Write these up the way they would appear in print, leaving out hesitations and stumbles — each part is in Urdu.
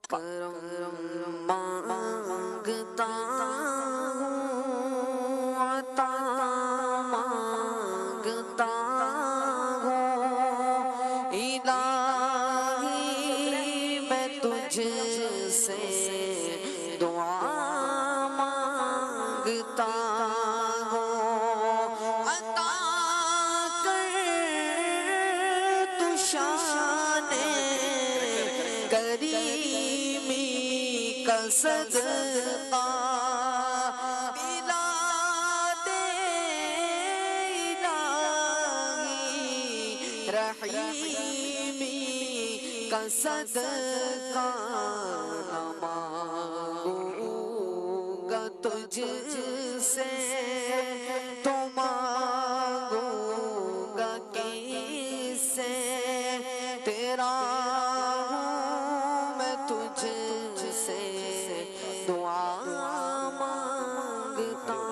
کرم مانگتا ہوں، عطا مانگتا ہوں، الہی میں تجھ سے دعا مانگتا ہوں، عطا کر تو شان کریمی کا صدقہ دلا دے الہی، رحیمی کا صدقہ نہ مانگوں گا تجھ سے تو مانگوں گا کس سے، تیرا ہوں میں تجھ سے دعا مانگتا ہوں۔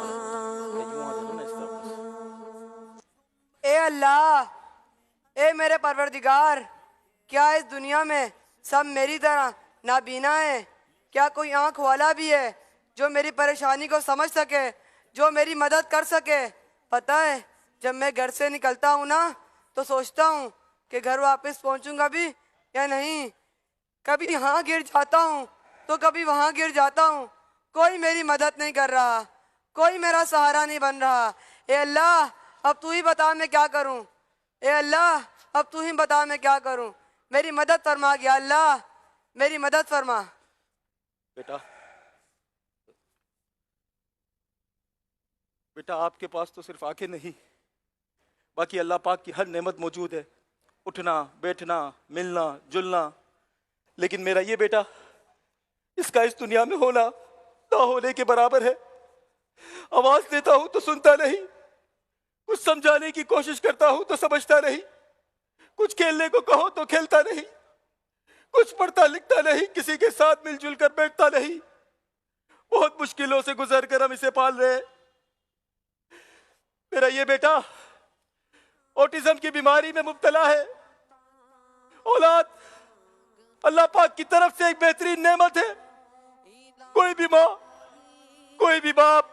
اے اللہ، اے میرے پروردگار، کیا اس دنیا میں سب میری طرح نابینا ہے؟ کیا کوئی آنکھ والا بھی ہے جو میری پریشانی کو سمجھ سکے، جو میری مدد کر سکے؟ پتہ ہے جب میں گھر سے نکلتا ہوں نا تو سوچتا ہوں کہ گھر واپس پہنچوں گا بھی یا نہیں، کبھی یہاں گر جاتا ہوں تو کبھی وہاں گر جاتا ہوں، کوئی میری مدد نہیں کر رہا، کوئی میرا سہارا نہیں بن رہا۔ اے اللہ، اب تو ہی بتا میں کیا کروں، اے اللہ اب تو ہی بتا میں کیا کروں، میری مدد فرما یا اللہ، میری مدد فرما۔ بیٹا آپ کے پاس تو صرف آنکھیں نہیں، باقی اللہ پاک کی ہر نعمت موجود ہے، اٹھنا بیٹھنا ملنا جلنا، لیکن میرا یہ بیٹا، اس کا اس دنیا میں ہونا نہ ہونے کے برابر ہے۔ آواز دیتا ہوں تو سنتا نہیں، کچھ سمجھانے کی کوشش کرتا ہوں تو سمجھتا نہیں، کچھ کھیلنے کو کہو تو کھیلتا نہیں، کچھ پڑھتا لکھتا نہیں، کسی کے ساتھ مل جل کر بیٹھتا نہیں۔ بہت مشکلوں سے گزر کر ہم اسے پال رہے ہیں۔ میرا یہ بیٹا اوٹیزم کی بیماری میں مبتلا ہے۔ اولاد اللہ پاک کی طرف سے ایک بہترین نعمت ہے۔ کوئی بھی ماں، کوئی بھی باپ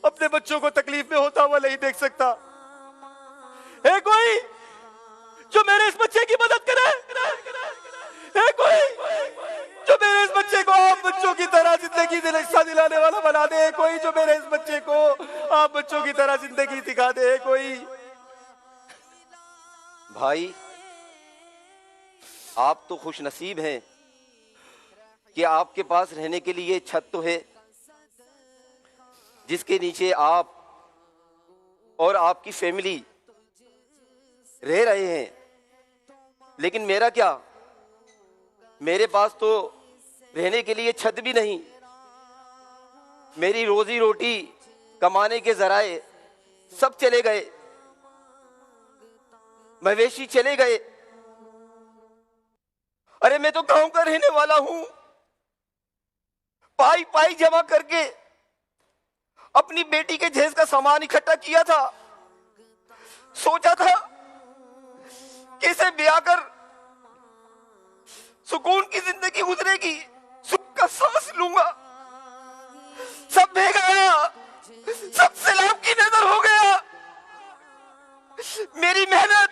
اپنے بچوں کو تکلیف میں ہوتا ہوا نہیں دیکھ سکتا۔ ہے کوئی جو میرے اس بچے کی مدد کرے؟ ہے کوئی جو میرے اس بچے کو آپ بچوں کی طرح زندگی دلانے والا بنا دے؟ کوئی جو میرے اس بچے کو آپ بچوں کی طرح زندگی سکھا دے؟ کوئی؟ بھائی، آپ تو خوش نصیب ہیں کہ آپ کے پاس رہنے کے لیے چھت تو ہے، جس کے نیچے آپ اور آپ کی فیملی رہ رہے ہیں۔ لیکن میرا کیا، میرے پاس تو رہنے کے لیے چھت بھی نہیں، میری روزی روٹی کمانے کے ذرائع سب چلے گئے، مویشی چلے گئے۔ ارے میں تو گاؤں کا رہنے والا ہوں، پائی پائی جمع کر کے اپنی بیٹی کے جہیز کا سامان اکٹھا کیا تھا، سوچا تھا کہ اسے بیاہ کر سکون کی زندگی گزرے گی، سکھ کا سانس لوں گا۔ سب بہ گیا، سب سیلاب کی نظر ہو گیا۔ میری محنت،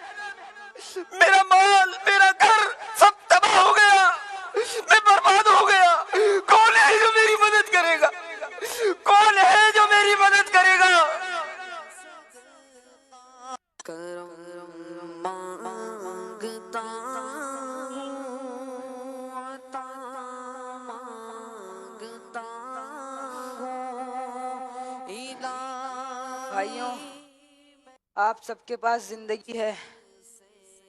میرا مال، میرا گھر سب تباہ ہو گیا، میں برباد ہو گیا۔ کون ہے جو میری مدد کرے گا؟ کون ہے جو میری مدد کرے گا؟ کرم مانگتا ہوں، عطا مانگتا ہوں، بھائیوں، آپ سب کے پاس زندگی ہے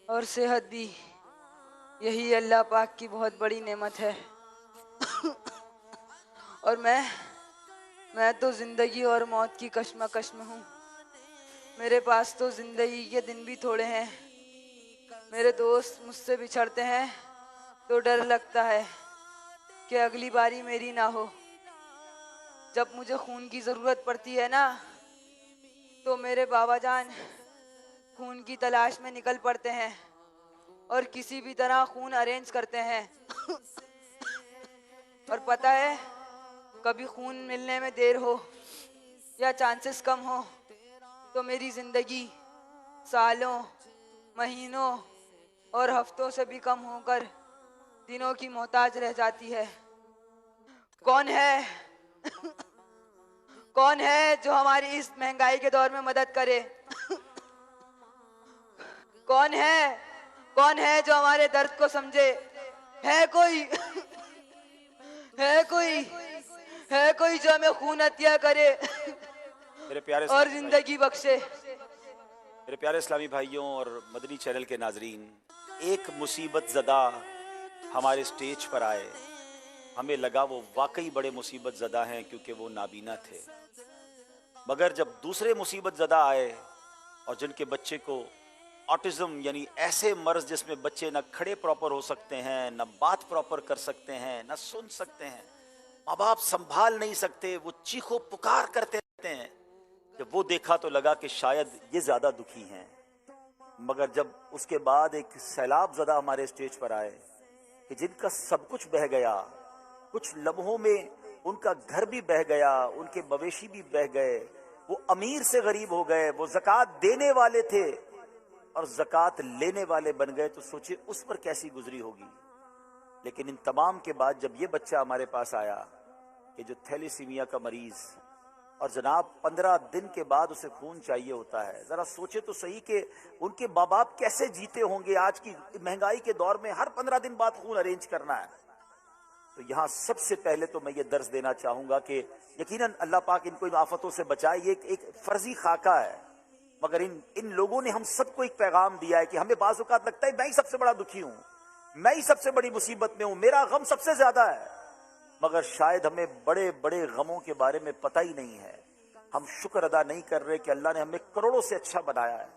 اور صحت بھی، یہی اللہ پاک کی بہت بڑی نعمت ہے۔ اور میں تو زندگی اور موت کی کشمکش میں ہوں۔ میرے پاس تو زندگی کے دن بھی تھوڑے ہیں۔ میرے دوست مجھ سے بچھڑتے ہیں تو ڈر لگتا ہے کہ اگلی باری میری نہ ہو۔ جب مجھے خون کی ضرورت پڑتی ہے نا تو میرے بابا جان خون کی تلاش میں نکل پڑتے ہیں اور کسی بھی طرح خون ارینج کرتے ہیں۔ اور پتہ ہے کبھی خون ملنے میں دیر ہو یا چانسز کم ہو تو میری زندگی سالوں، مہینوں اور ہفتوں سے بھی کم ہو کر دنوں کی محتاج رہ جاتی ہے۔ کون ہے جو ہماری اس مہنگائی کے دور میں مدد کرے؟ کون ہے جو ہمارے درد کو سمجھے؟ ہے کوئی جو ہمیں خون عطیہ کرے میرے پیارے اور زندگی بخشے؟ میرے پیارے اسلامی بھائیوں اور مدنی چینل کے ناظرین، ایک مصیبت زدہ ہمارے سٹیج پر آئے، ہمیں لگا وہ واقعی بڑے مصیبت زدہ ہیں کیونکہ وہ نابینا تھے، مگر جب دوسرے مصیبت زدہ آئے اور جن کے بچے کو آٹزم یعنی ایسے مرض جس میں بچے نہ کھڑے پراپر ہو سکتے ہیں، نہ بات پراپر کر سکتے ہیں، نہ سن سکتے ہیں، ماں باپ سنبھال نہیں سکتے، وہ چیخو پکار کرتے رہتے ہیں، جب وہ دیکھا تو لگا کہ شاید یہ زیادہ دکھی ہیں۔ مگر جب اس کے بعد ایک سیلاب زدہ ہمارے سٹیج پر آئے کہ جن کا سب کچھ بہہ گیا، کچھ لمحوں میں ان کا گھر بھی بہہ گیا، ان کے مویشی بھی بہہ گئے، وہ امیر سے غریب ہو گئے، وہ زکوٰۃ دینے والے تھے اور زکوٰۃ لینے والے بن گئے، تو سوچے اس پر کیسی گزری ہوگی۔ لیکن ان تمام کے بعد جب یہ بچہ ہمارے پاس آیا کہ جو تھیلیسیمیا کا مریض، اور جناب 15 دن کے بعد اسے خون چاہیے ہوتا ہے، ذرا سوچے تو صحیح کہ ان کے ماں باپ کیسے جیتے ہوں گے آج کی مہنگائی کے دور میں، ہر 15 دن بعد خون ارینج کرنا ہے۔ تو یہاں سب سے پہلے تو میں یہ درس دینا چاہوں گا کہ یقیناً اللہ پاک ان کو ان آفتوں سے بچائے، یہ ایک فرضی خاکہ ہے، مگر ان لوگوں نے ہم سب کو ایک پیغام دیا ہے کہ ہمیں بعض اوقات لگتا ہے میں ہی سب سے بڑا دکھی ہوں، میں ہی سب سے بڑی مصیبت میں ہوں، میرا غم سب سے زیادہ ہے، مگر شاید ہمیں بڑے بڑے غموں کے بارے میں پتہ ہی نہیں ہے، ہم شکر ادا نہیں کر رہے کہ اللہ نے ہمیں کروڑوں سے اچھا بنایا ہے۔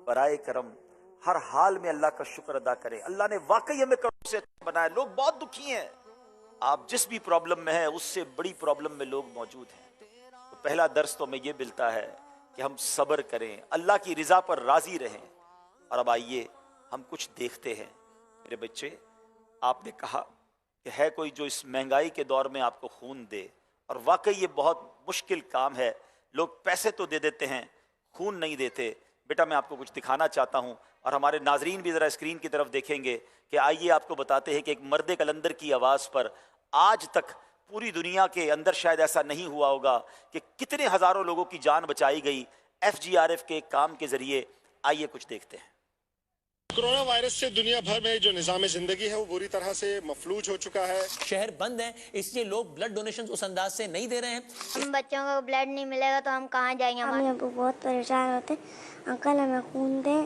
برائے کرم ہر حال میں اللہ کا شکر ادا کریں، اللہ نے واقعی ہمیں کروڑوں سے اچھا بنایا۔ لوگ بہت دکھی ہیں، آپ جس بھی پرابلم میں ہیں اس سے بڑی پرابلم میں لوگ موجود ہیں۔ تو پہلا درس تو ہمیں یہ ملتا ہے کہ ہم صبر کریں، اللہ کی رضا پر راضی رہیں۔ اور اب آئیے ہم کچھ دیکھتے ہیں۔ میرے بچے، آپ نے کہا کہ ہے کوئی جو اس مہنگائی کے دور میں آپ کو خون دے، اور واقعی یہ بہت مشکل کام ہے، لوگ پیسے تو دے دیتے ہیں، خون نہیں دیتے۔ بیٹا میں آپ کو کچھ دکھانا چاہتا ہوں، اور ہمارے ناظرین بھی ذرا اسکرین کی طرف دیکھیں گے کہ آئیے آپ کو بتاتے ہیں کہ ایک مرد کلندر کی آواز پر آج تک پوری دنیا کے اندر شاید ایسا نہیں ہوا ہوگا کہ کتنے ہزاروں لوگوں کی جان بچائی گئی FGRF کے کام کے ذریعے۔ آئیے کچھ دیکھتے ہیں۔ کورونا وائرس سے دنیا بھر میں جو نظام زندگی ہے وہ بری طرح سے مفلوج ہو چکا ہے۔ شہر بند ہیں، اس لیے لوگ بلڈ ڈونیشن اس انداز سے نہیں دے رہے ہیں۔ ہم بچوں کو بلڈ نہیں ملے گا تو ہم کہاں جائیں گے؟ ہمارے ابو بہت پریشان ہوتے، انکل ہمیں خون دیں،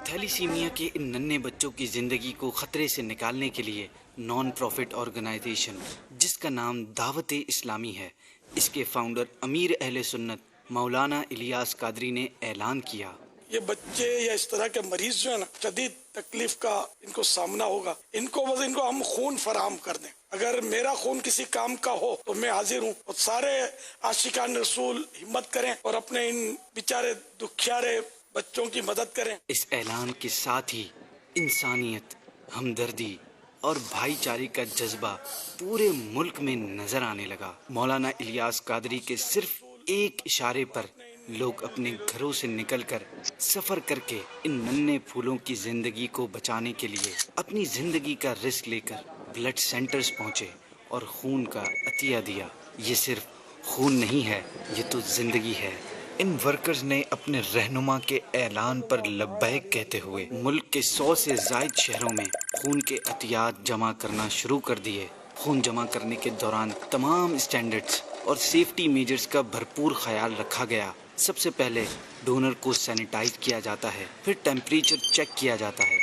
تھیلیسیمیا کے ان ننھے بچوں کی زندگی کو خطرے سے نکالنے کے لیے نان پروفٹ آرگنائزیشن جس کا نام دعوت اسلامی ہے، اس کے فاؤنڈر امیر اہل سنت مولانا الیاس قادری نے اعلان کیا، یہ بچے یا اس طرح کے مریض جو ہے نا، شدید تکلیف کا ان کو سامنا ہوگا، ان کو ہم خون فراہم کر دیں۔ اگر میرا خون کسی کام کا ہو تو میں حاضر ہوں، اور سارے عاشقان رسول ہمت کریں اور اپنے ان بیچارے دکھیارے بچوں کی مدد کریں۔ اس اعلان کے ساتھ ہی انسانیت، ہمدردی اور بھائی چارے کا جذبہ پورے ملک میں نظر آنے لگا۔ مولانا الیاس قادری کے صرف ایک اشارے پر لوگ اپنے گھروں سے نکل کر سفر کر کے ان ننھے پھولوں کی زندگی کو بچانے کے لیے اپنی زندگی کا رسک لے کر بلڈ سینٹرز پہنچے اور خون کا عطیہ دیا۔ یہ صرف خون نہیں ہے، یہ تو زندگی ہے۔ ان ورکرز نے اپنے رہنما کے اعلان پر لبیک کہتے ہوئے ملک کے 100 سے زائد شہروں میں خون کے عطیات جمع کرنا شروع کر دیے۔ خون جمع کرنے کے دوران تمام اسٹینڈرڈز اور سیفٹی میجرز کا بھرپور خیال رکھا گیا۔ سب سے پہلے ڈونر کو سینیٹائز کیا جاتا ہے، پھر ٹیمپریچر چیک کیا جاتا ہے،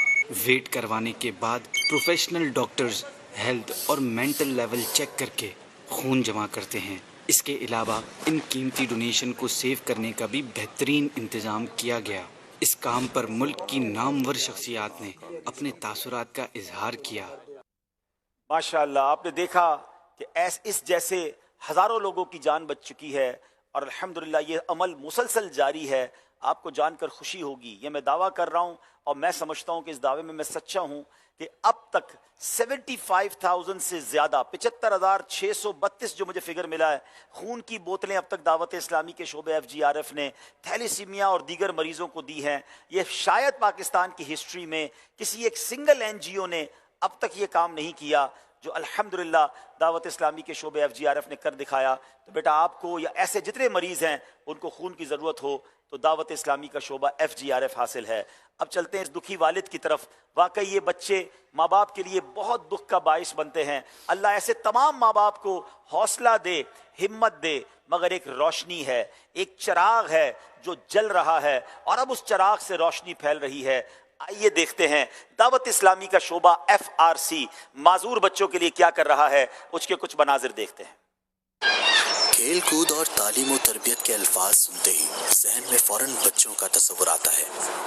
ویٹ کروانے کے بعد پروفیشنل ڈاکٹرز ہیلتھ اور مینٹل لیول چیک کر کے خون جمع کرتے ہیں۔ اس کے علاوہ ان قیمتی ڈونیشن کو سیو کرنے کا بھی بہترین انتظام کیا گیا۔ اس کام پر ملک کی نامور شخصیات نے اپنے تاثرات کا اظہار کیا۔ ماشاءاللہ، آپ نے دیکھا کہ اس جیسے ہزاروں لوگوں کی جان بچ چکی ہے، اور الحمدللہ یہ عمل مسلسل جاری ہے۔ آپ کو جان کر خوشی ہوگی، یہ میں دعویٰ کر رہا ہوں اور میں سمجھتا ہوں کہ اس دعوے میں میں سچا ہوں کہ اب تک 75,000 سے زیادہ 75,632 جو مجھے فگر ملا ہے خون کی بوتلیں اب تک دعوت اسلامی کے شعبہ FGRF نے تھیلیسیمیا اور دیگر مریضوں کو دی ہیں. یہ شاید پاکستان کی ہسٹری میں کسی ایک سنگل NGO نے اب تک یہ کام نہیں کیا جو الحمدللہ دعوت اسلامی کے شعبہ FGRF نے کر دکھایا. تو بیٹا آپ کو یا ایسے جتنے مریض ہیں ان کو خون کی ضرورت ہو تو دعوت اسلامی کا شعبہ FGRF حاصل ہے. اب چلتے ہیں اس دکھی والد کی طرف. واقعی یہ بچے ماں باپ کے لیے بہت دکھ کا باعث بنتے ہیں. اللہ ایسے تمام ماں باپ کو حوصلہ دے، ہمت دے، مگر ایک روشنی ہے، ایک چراغ ہے جو جل رہا ہے اور اب اس چراغ سے روشنی پھیل رہی ہے. آئیے دیکھتے ہیں دعوت اسلامی کا شعبہ FRC معذور بچوں کے لیے کیا کر رہا ہے، اس کے کچھ مناظر دیکھتے ہیں. کھیل کود اور تعلیم و تربیت کے الفاظ سنتے ہی ذہن میں فوراً بچوں کا تصور آتا ہے،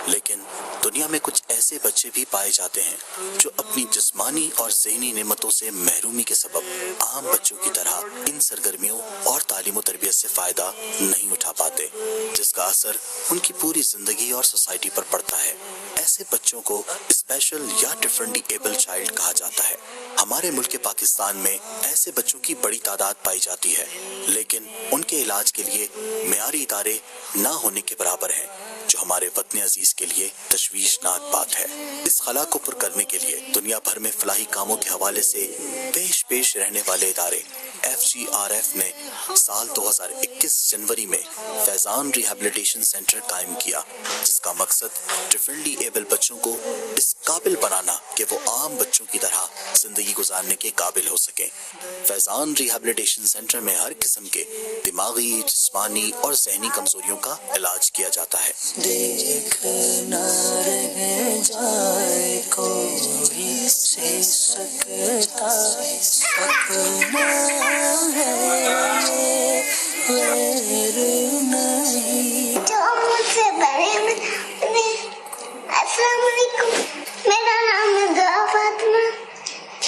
لیکن دنیا میں کچھ ایسے بچے بھی پائے جاتے ہیں جو اپنی جسمانی اور ذہنی نعمتوں سے محرومی کے سبب عام بچوں کی طرح ان سرگرمیوں اور تعلیم و تربیت سے فائدہ نہیں اٹھا پاتے، جس کا اثر ان کی پوری زندگی اور سوسائٹی پر پڑتا ہے. ایسے بچوں کو اسپیشل یا ڈفرینٹلی ایبل چائلڈ کہا جاتا ہے. ہمارے ملک پاکستان میں ایسے بچوں کی بڑی تعداد پائی جاتی ہے، لیکن ان کے علاج کے لیے معیاری ادارے نہ ہونے کے برابر ہیں، جو ہمارے وطن عزیز کے لیے تشویشناک بات ہے. اس خلا کو پر کرنے کے لیے دنیا بھر میں فلاحی کاموں کے حوالے سے پیش رہنے والے ادارے FGRF نے سال 2021 جنوری میں فیضان ریہیبلیٹیشن سینٹر قائم کیا، جس کا مقصد ڈفرینٹلی ایبل بچوں کو اس قابل بنانا کہ وہ عام بچوں کی طرح زندگی گزارنے کے قابل ہو سکیں. فیضان ریہیبلیٹیشن سینٹر میں ہر قسم کے دماغی، جسمانی اور ذہنی کمزوریوں کا علاج کیا جاتا ہے. دیکھ نہ رہ جائے کوئی سے سکتا اپنا ہے غیر نہیں. جو مجھ سے بڑے میں السلام علیکم، میرا نام ہے دعا فاطمہ،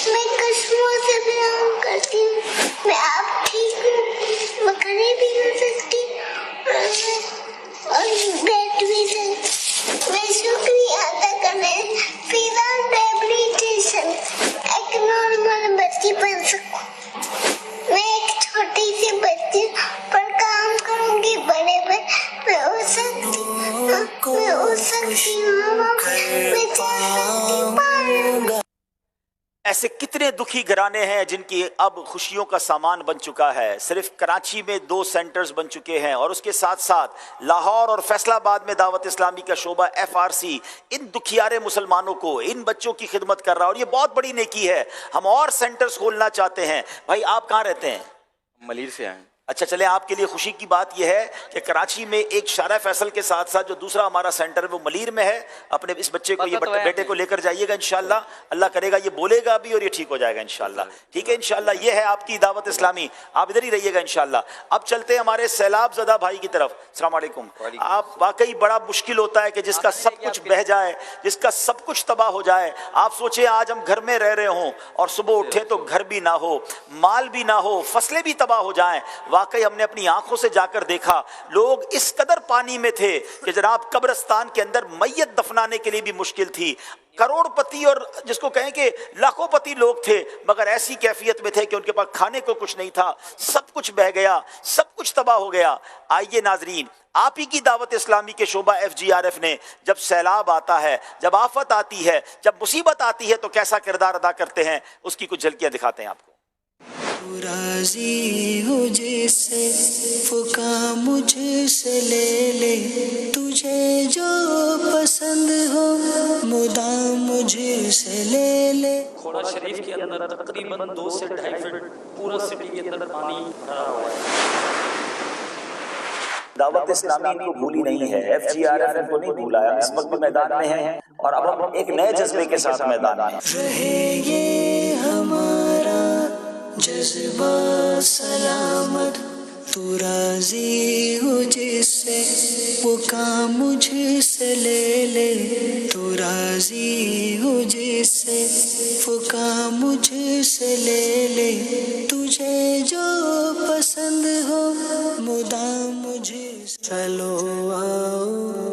میں کشمیر سے بلانگ کرتی ہوں. میں آپ ٹھیک ہوں، میں کھڑی بھی ہو سکتی اور بیٹھ بھی سکتی. میں شکریہ ادا کرنے فیضان ریہیبلیٹیشن ایک نارمل بچی بن سکوں. میں ایک چھوٹی سی بچی پر کام کروں گی، بڑے میں ہو سکتی ہوں، میں ہو سکتی ہوں، میں چاہ. ایسے کتنے دکھی گھرانے ہیں جن کی اب خوشیوں کا سامان بن چکا ہے. صرف کراچی میں 2 سینٹرز بن چکے ہیں اور اس کے ساتھ ساتھ لاہور اور فیصل آباد میں دعوت اسلامی کا شعبہ FRC ان دکھیارے مسلمانوں کو، ان بچوں کی خدمت کر رہا ہے اور یہ بہت بڑی نیکی ہے. ہم اور سینٹرز کھولنا چاہتے ہیں. بھائی آپ کہاں رہتے ہیں؟ ملیر سے آئے. اچھا چلیں، آپ کے لیے خوشی کی بات یہ ہے کہ کراچی میں ایک شارع فیصل کے ساتھ ساتھ جو دوسرا ہمارا سینٹر ہے وہ ملیر میں ہے. اپنے اس بچے کو، یہ بیٹے کو لے کر جائیے گا انشاءاللہ. اللہ کرے گا یہ بولے گا بھی اور یہ ٹھیک ہو جائے گا انشاءاللہ. ٹھیک ہے انشاءاللہ. یہ ہے آپ کی دعوت اسلامی. آپ ادھر ہی رہیے گا انشاءاللہ. اب چلتے ہیں ہمارے سیلاب زدہ بھائی کی طرف. السلام علیکم. آپ واقعی بڑا مشکل ہوتا ہے کہ جس کا سب کچھ بہہ جائے، جس کا سب کچھ تباہ ہو جائے. آپ سوچیں آج ہم گھر میں رہ رہے ہوں اور صبح اٹھے تو گھر بھی نہ ہو، مال بھی نہ ہو، فصلیں بھی تباہ ہو جائیں. واقعی ہم نے اپنی آنکھوں سے جا کر دیکھا لوگ اس قدر پانی میں تھے کہ جناب قبرستان کے اندر میت دفنانے کے لیے بھی مشکل تھی. کروڑ پتی اور جس کو کہیں کہ لاکھوں پتی لوگ تھے مگر ایسی کیفیت میں تھے کہ ان کے پاس کھانے کو کچھ نہیں تھا. سب کچھ بہہ گیا، سب کچھ تباہ ہو گیا. آئیے ناظرین، آپ ہی کی دعوت اسلامی کے شعبہ FGRF نے جب سیلاب آتا ہے، جب آفت آتی ہے، جب مصیبت آتی ہے تو کیسا کردار ادا کرتے ہیں، اس کی کچھ جھلکیاں دکھاتے ہیں آپ کو. راضی ہو جس سے وہ کام مجھ سے لے لے، تجھے جو پسند ہو مدام مجھ سے لے لے. کھوڑا شریف کے اندر تقریباً 2 سے 2.5 فٹ پورا سٹی کے اندر پانی بھرا ہوا ہے. دعوت اسلامی ان کو بھولی نہیں ہے، FGRF ان کو نہیں بھولا ہے. اس وقت میدان میں ہیں اور اب ہم ایک نئے جذبے کے ساتھ میدان میں ہیں. رہے یہ ہمارا جذبہ سلامت، تو راضی ہو جس سے وہ کام مجھ سے لے لے، تو راضی ہو جس سے وہ کام مجھ سے لے لے، تجھے جو پسند ہو مدام مجھ سے. چلو آؤ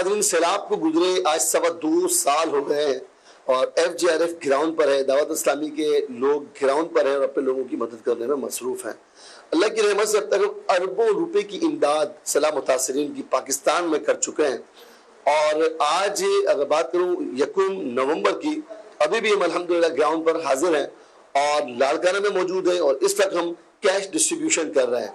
ناظرین، سیلاب کو گزرے آج 2.25 سال ہو گئے ہیں اور FGRF گراؤنڈ پر ہے، دعوت اسلامی کے لوگ گراؤنڈ پر ہیں اور اپنے لوگوں کی مدد کرنے میں مصروف ہیں۔ اللہ کی رحمت سے اب تک اربوں روپے کی امداد سیلاب متاثرین کی پاکستان میں کر چکے ہیں، اور آج اگر بات کروں 1 نومبر کی، ابھی بھی ہم الحمدللہ گراؤنڈ پر حاضر ہیں اور لالکانہ میں موجود ہیں، اور اس وقت ہم کیش ڈسٹریبیوشن کر رہے ہیں۔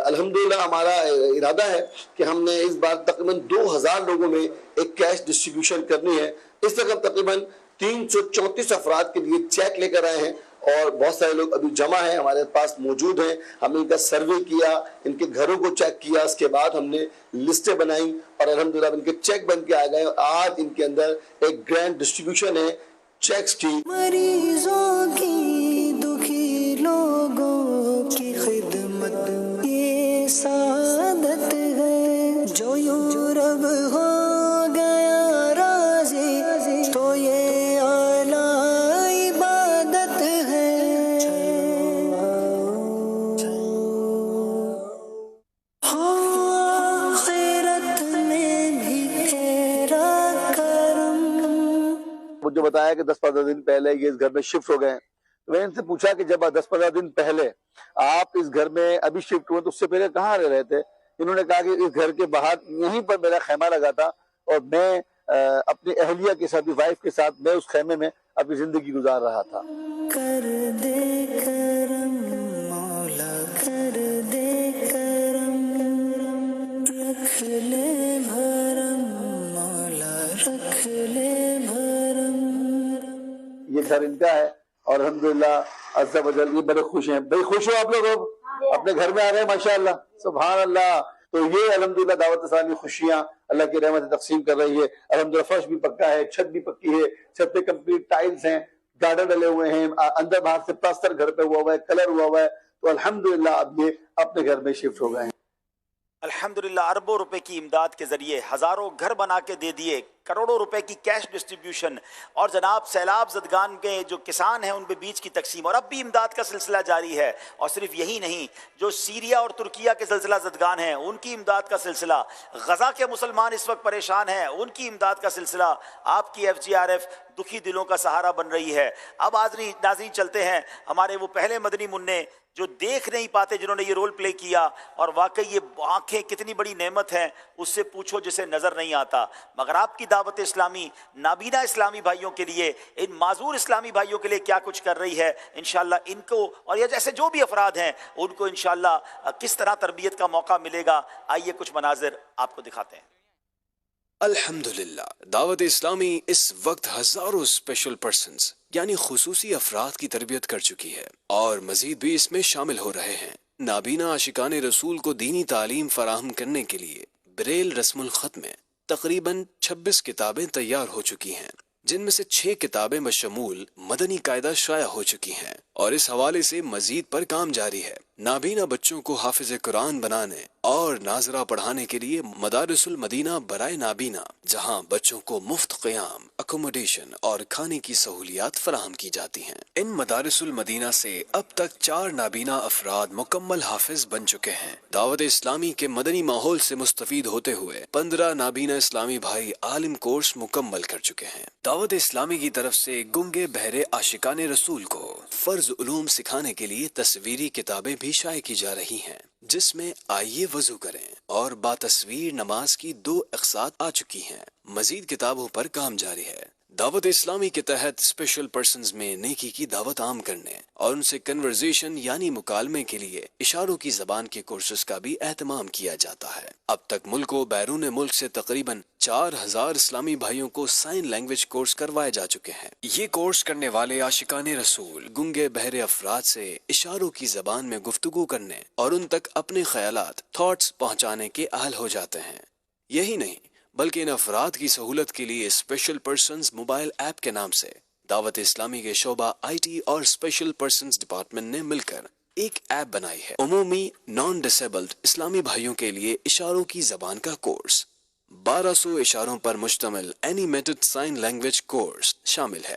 الحمدللہ ہمارا ارادہ ہے کہ ہم نے اس بار تقریباً 2000 لوگوں میں ایک کیش ڈسٹریبیوشن کرنی ہے۔ اس وقت ہم تقریباً 334 افراد کے لیے چیک لے کر آئے ہیں، اور بہت سارے لوگ ابھی جمع ہیں ہمارے پاس موجود ہیں۔ ہم نے ان کا سروے کیا، ان کے گھروں کو چیک کیا، اس کے بعد ہم نے لسٹیں بنائیں اور الحمدللہ ان کے چیک بن کے آ گئے، اور آج ان کے اندر ایک گرینڈ ڈسٹریبیوشن ہے چیکس کی۔ مریضوں کی، دکھی لوگوں کی خدمت یہ سعادت ہے، جو یورب ہو گیا راضی تو یہ اعلیٰ عبادت ہے۔ آخرت میں بھی تیرا کرم۔ مجھے بتایا کہ 10-15 دن پہلے یہ اس گھر میں شفٹ ہو گئے ہیں، تو میں نے ان سے پوچھا کہ جب 10-15 دن پہلے آپ اس گھر میں ابھی شفٹ ہوئے تو اس سے پہلے کہاں رہ رہے تھے؟ انہوں نے کہا کہ اس گھر کے باہر یہیں پر میرا خیمہ لگا تھا، اور میں اپنی اہلیہ کے ساتھ، وائف کے ساتھ میں اس خیمے میں اپنی زندگی گزار رہا تھا۔ کر دے کرم مولا، کر دے کرم، رکھ لے بھرم مولا، رکھ لے بھرم۔ یہ گھر ان کا ہے اور الحمدللہ عز و جل یہ بڑے خوش ہیں۔ بھائی خوش ہو آپ لوگ اپنے گھر میں آ رہے ہیں؟ ماشاءاللہ، سبحان اللہ۔ تو یہ الحمدللہ دعوت اسلامی خوشیاں اللہ کی رحمت تقسیم کر رہی ہے۔ الحمدللہ فرش بھی پکا ہے، چھت بھی پکی ہے، چھت پہ کمپلیٹ ٹائلز ہیں، گارڈن ڈلے ہوئے ہیں، اندر باہر سے پلاسٹر گھر پہ ہوا ہے، کلر ہوا ہے، تو الحمدللہ اب یہ اپنے گھر میں شفٹ ہو گئے ہیں۔ الحمدللہ اربوں روپے کی امداد کے ذریعے ہزاروں گھر بنا کے دے دیے، کروڑوں روپے کی کیش ڈسٹریبیوشن، اور جناب سیلاب زدگان کے جو کسان ہیں ان پہ بیج کی تقسیم، اور اب بھی امداد کا سلسلہ جاری ہے۔ اور صرف یہی نہیں، جو سیریا اور ترکیہ کے زلزلہ زدگان ہیں ان کی امداد کا سلسلہ، غزہ کے مسلمان اس وقت پریشان ہیں ان کی امداد کا سلسلہ، آپ کی FGRF دکھی دلوں کا سہارا بن رہی ہے۔ اب ناظرین چلتے ہیں ہمارے وہ پہلے مدنی منع جو دیکھ نہیں پاتے، جنہوں نے یہ رول پلے کیا، اور واقعی یہ آنکھیں کتنی بڑی نعمت ہیں، اس سے پوچھو جسے نظر نہیں آتا۔ مگر آپ کی دعوت اسلامی نابینا اسلامی بھائیوں کے لیے، ان معذور اسلامی بھائیوں کے لیے کیا کچھ کر رہی ہے، انشاءاللہ ان کو اور یہ جیسے جو بھی افراد ہیں ان کو انشاءاللہ کس طرح تربیت کا موقع ملے گا، آئیے کچھ مناظر آپ کو دکھاتے ہیں۔ الحمدللہ دعوت اسلامی اس وقت ہزاروں اسپیشل پرسنز یعنی خصوصی افراد کی تربیت کر چکی ہے، اور مزید بھی اس میں شامل ہو رہے ہیں۔ نابینا عاشقان رسول کو دینی تعلیم فراہم کرنے کے لیے بریل رسم الخط میں تقریباً 26 کتابیں تیار ہو چکی ہیں، جن میں سے 6 کتابیں بشمول مدنی قاعدہ شائع ہو چکی ہیں، اور اس حوالے سے مزید پر کام جاری ہے۔ نابینا بچوں کو حافظ قرآن بنانے اور ناظرہ پڑھانے کے لیے مدارس المدینہ برائے نابینا، جہاں بچوں کو مفت قیام، اکوموڈیشن اور کھانے کی سہولیات فراہم کی جاتی ہیں۔ ان مدارس المدینہ سے اب تک 4 نابینا افراد مکمل حافظ بن چکے ہیں۔ دعوت اسلامی کے مدنی ماحول سے مستفید ہوتے ہوئے 15 نابینا اسلامی بھائی عالم کورس مکمل کر چکے ہیں۔ دعوت اسلامی کی طرف سے گنگے بہرے عاشقان رسول کو فرض علوم سکھانے کے لیے تصویری کتابیں بھی شائع کی جا رہی ہیں، جس میں آئیے وضو کریں اور باتصویر نماز کی 2 اقساط آ چکی ہیں۔ مزید کتابوں پر کام جاری ہے۔ دعوت اسلامی کے تحت اسپیشل پرسنز میں نیکی کی دعوت عام کرنے اور ان سے کنورزیشن یعنی مکالمے کے لیے اشاروں کی زبان کے کورسز کا بھی اہتمام کیا جاتا ہے۔ اب تک ملک و بیرون ملک سے تقریباً 4000 اسلامی بھائیوں کو سائن لینگویج کورس کروائے جا چکے ہیں۔ یہ کورس کرنے والے عاشقان رسول گنگے بہرے افراد سے اشاروں کی زبان میں گفتگو کرنے اور ان تک اپنے خیالات، تھاٹس پہنچانے کے اہل ہو جاتے ہیں۔ یہی نہیں بلکہ ان افراد کی سہولت کے لیے اسپیشل پرسنز موبائل ایپ کے نام سے دعوت اسلامی کے شعبہ IT اور اسپیشل پرسنز ڈپارٹمنٹ نے مل کر ایک ایپ بنائی ہے۔ عمومی نان ڈسیبلڈ اسلامی بھائیوں کے لیے اشاروں کی زبان کا کورس 1200 اشاروں پر مشتمل اینیمیٹڈ سائن لینگویج کورس شامل ہے۔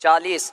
40।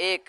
1,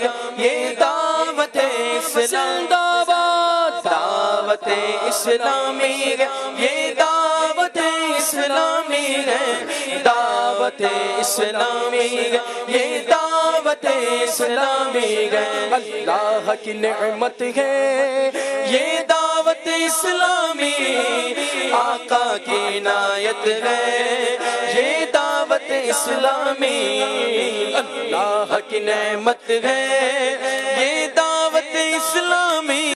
ہے یہ دعوت اسلامی دعوت اسلامی ہے یہ دعوت اسلامی ہے دعوت اسلامی ہے یہ دعوت اسلامی ہے اللہ کی نعمت ہے یہ دعوت اسلامی آقا کی عنایت ہے یہ دعوت اسلامی اللہ کی نعمت ہے یہ دعوت اسلامی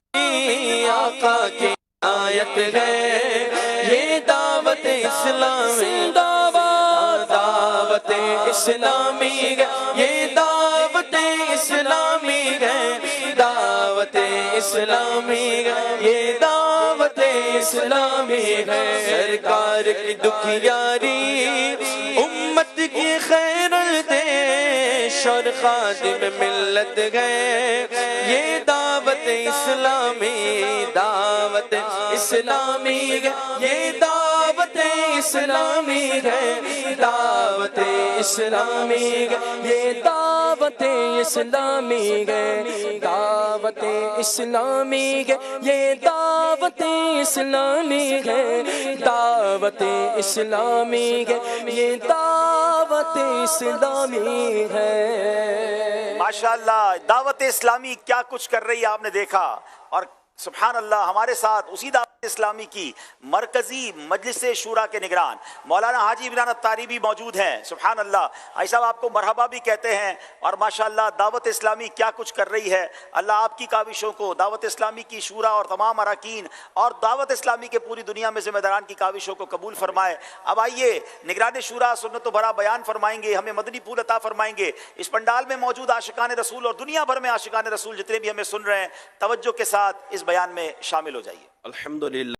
آقا کی عنایت ہے یہ دعوت اسلامی دعوت اسلامی ہے یہ دعوت اسلامی ہے دعوت اسلامی ہے یہ دعوت اسلامی ہے سرکار کی دکھیاری امت کی خیرت دیش اور خادم ملت ہے یہ دعوت اسلامی دعوت اسلامی ہے یہ دعوت اسلامی ہے دعوت اسلامی ہے یہ دعوت اسلامی ہے دعوت اسلامی ہے یہ دعوت اسلامی ہے دعوت اسلامی ہے یہ دعوت اسلامی ہے ماشاءاللہ دعوت اسلامی کیا کچھ کر رہی ہے آپ نے دیکھا اور سبحان اللہ ہمارے ساتھ اسی دعوت اسلامی کی مرکزی مجلس شورا کے نگران مولانا حاجی عمران الطاری بھی موجود ہیں سبحان اللہ حاجی صاحب آپ کو مرحبا بھی کہتے ہیں اور ماشاءاللہ دعوت اسلامی کیا کچھ کر رہی ہے اللہ آپ کی کاوشوں کو دعوت اسلامی کی شورا اور تمام اراکین اور دعوت اسلامی کے پوری دنیا میں ذمہ داران کی کاوشوں کو قبول فرمائے اب آئیے نگران شورا سنت و بھرا بیان فرمائیں گے ہمیں مدنی پھول عطا فرمائیں گے اس پنڈال میں موجود عاشقان رسول اور دنیا بھر میں عاشقان رسول جتنے بھی ہمیں سن رہے ہیں توجہ کے ساتھ اس بیان میں شامل ہو جائیے الحمدللہ